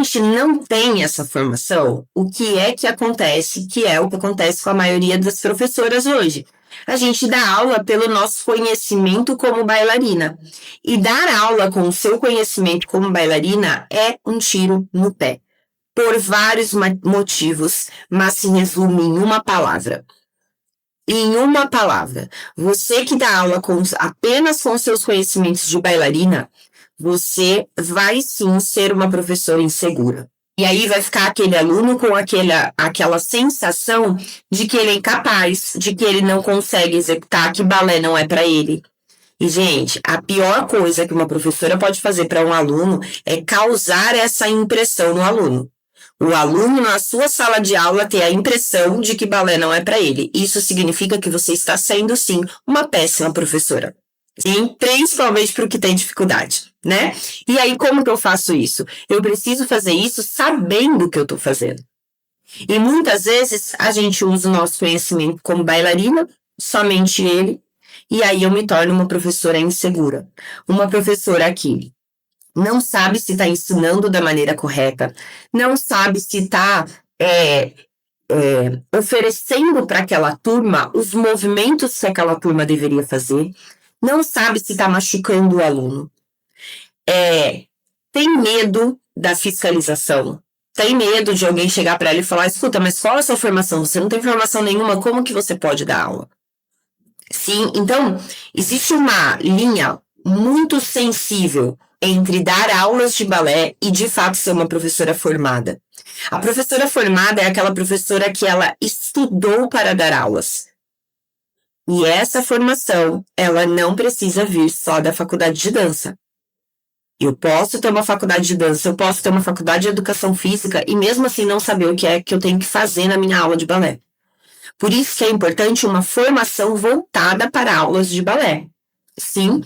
gente não tem essa formação, o que é que acontece, que é o que acontece com a maioria das professoras hoje? A gente dá aula pelo nosso conhecimento como bailarina. E dar aula com o seu conhecimento como bailarina é um tiro no pé. Por vários motivos, mas se resume em uma palavra. Em uma palavra, você que dá aula apenas com seus conhecimentos de bailarina, você vai sim ser uma professora insegura. E aí vai ficar aquele aluno com aquela sensação de que ele é incapaz, de que ele não consegue executar, que balé não é para ele. E, gente, a pior coisa que uma professora pode fazer para um aluno é causar essa impressão no aluno. O aluno, na sua sala de aula, ter a impressão de que balé não é para ele. Isso significa que você está sendo, sim, uma péssima professora. Sim, principalmente para o que tem dificuldade, né? E aí, como que eu faço isso? Eu preciso fazer isso sabendo o que eu estou fazendo. E muitas vezes a gente usa o nosso conhecimento como bailarina, somente ele, e aí eu me torno uma professora insegura. Uma professora que não sabe se está ensinando da maneira correta, não sabe se está oferecendo para aquela turma os movimentos que aquela turma deveria fazer, não sabe se está machucando o aluno. Tem medo da fiscalização, tem medo de alguém chegar para ela e falar, escuta, mas qual é a sua formação? Você não tem formação nenhuma, como que você pode dar aula? Sim, então, existe uma linha muito sensível entre dar aulas de balé e, de fato, ser uma professora formada. A professora formada é aquela professora que ela estudou para dar aulas. E essa formação, ela não precisa vir só da faculdade de dança. Eu posso ter uma faculdade de dança, eu posso ter uma faculdade de educação física e mesmo assim não saber o que é que eu tenho que fazer na minha aula de balé. Por isso que é importante uma formação voltada para aulas de balé. Sim.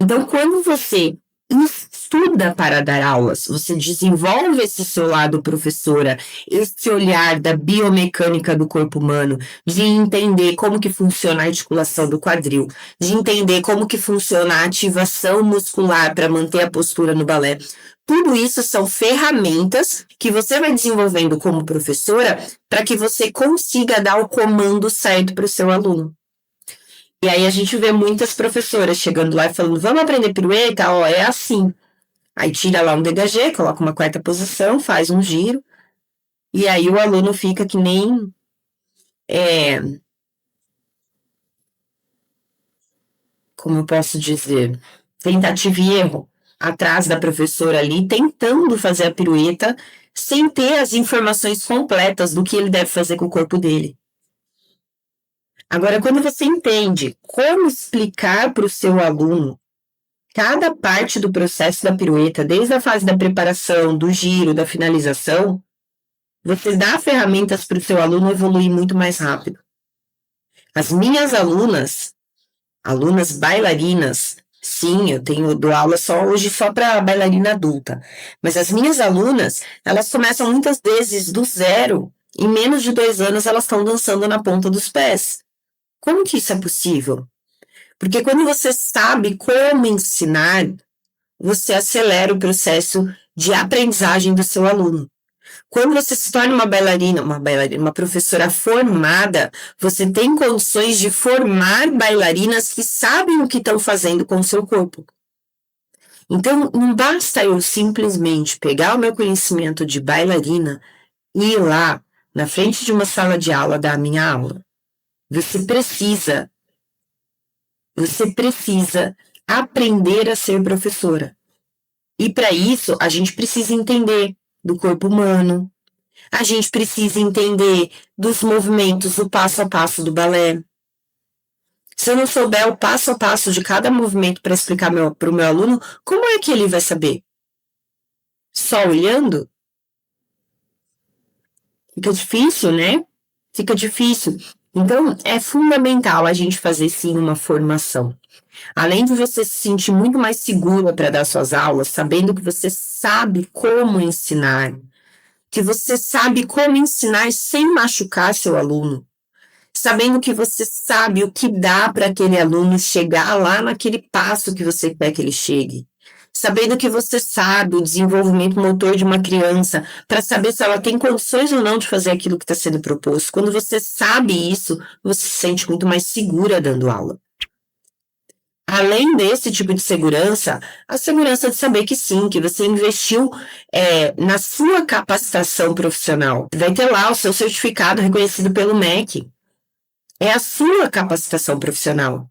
Então, quando você estuda para dar aulas, você desenvolve esse seu lado professora, esse olhar da biomecânica do corpo humano, de entender como que funciona a articulação do quadril, de entender como que funciona a ativação muscular para manter a postura no balé. Tudo isso são ferramentas que você vai desenvolvendo como professora para que você consiga dar o comando certo para o seu aluno. E aí a gente vê muitas professoras chegando lá e falando, vamos aprender pirueta? Ó, é assim. Aí tira lá um dégagé, coloca uma quarta posição, faz um giro, e aí o aluno fica que nem... como eu posso dizer? Tentativa e erro. Atrás da professora ali, tentando fazer a pirueta, sem ter as informações completas do que ele deve fazer com o corpo dele. Agora, quando você entende como explicar para o seu aluno cada parte do processo da pirueta, desde a fase da preparação, do giro, da finalização, você dá ferramentas para o seu aluno evoluir muito mais rápido. As minhas alunas bailarinas, sim, dou aula hoje só para bailarina adulta, mas as minhas alunas, elas começam muitas vezes do zero, em menos de 2 anos elas estão dançando na ponta dos pés. Como que isso é possível? Porque quando você sabe como ensinar, você acelera o processo de aprendizagem do seu aluno. Quando você se torna uma professora formada, você tem condições de formar bailarinas que sabem o que estão fazendo com o seu corpo. Então, não basta eu simplesmente pegar o meu conhecimento de bailarina e ir lá, na frente de uma sala de aula, dar a minha aula. Você precisa aprender a ser professora. E para isso, a gente precisa entender do corpo humano, a gente precisa entender dos movimentos, o passo a passo do balé. Se eu não souber o passo a passo de cada movimento para explicar para o meu aluno, como é que ele vai saber? Só olhando? Fica difícil, né? Fica difícil. Então, é fundamental a gente fazer, sim, uma formação. Além de você se sentir muito mais segura para dar suas aulas, sabendo que você sabe como ensinar, que você sabe como ensinar sem machucar seu aluno, sabendo que você sabe o que dá para aquele aluno chegar lá naquele passo que você quer que ele chegue, sabendo que você sabe o desenvolvimento motor de uma criança, para saber se ela tem condições ou não de fazer aquilo que está sendo proposto. Quando você sabe isso, você se sente muito mais segura dando aula. Além desse tipo de segurança, a segurança de saber que sim, que você investiu na sua capacitação profissional. Vai ter lá o seu certificado reconhecido pelo MEC. É a sua capacitação profissional.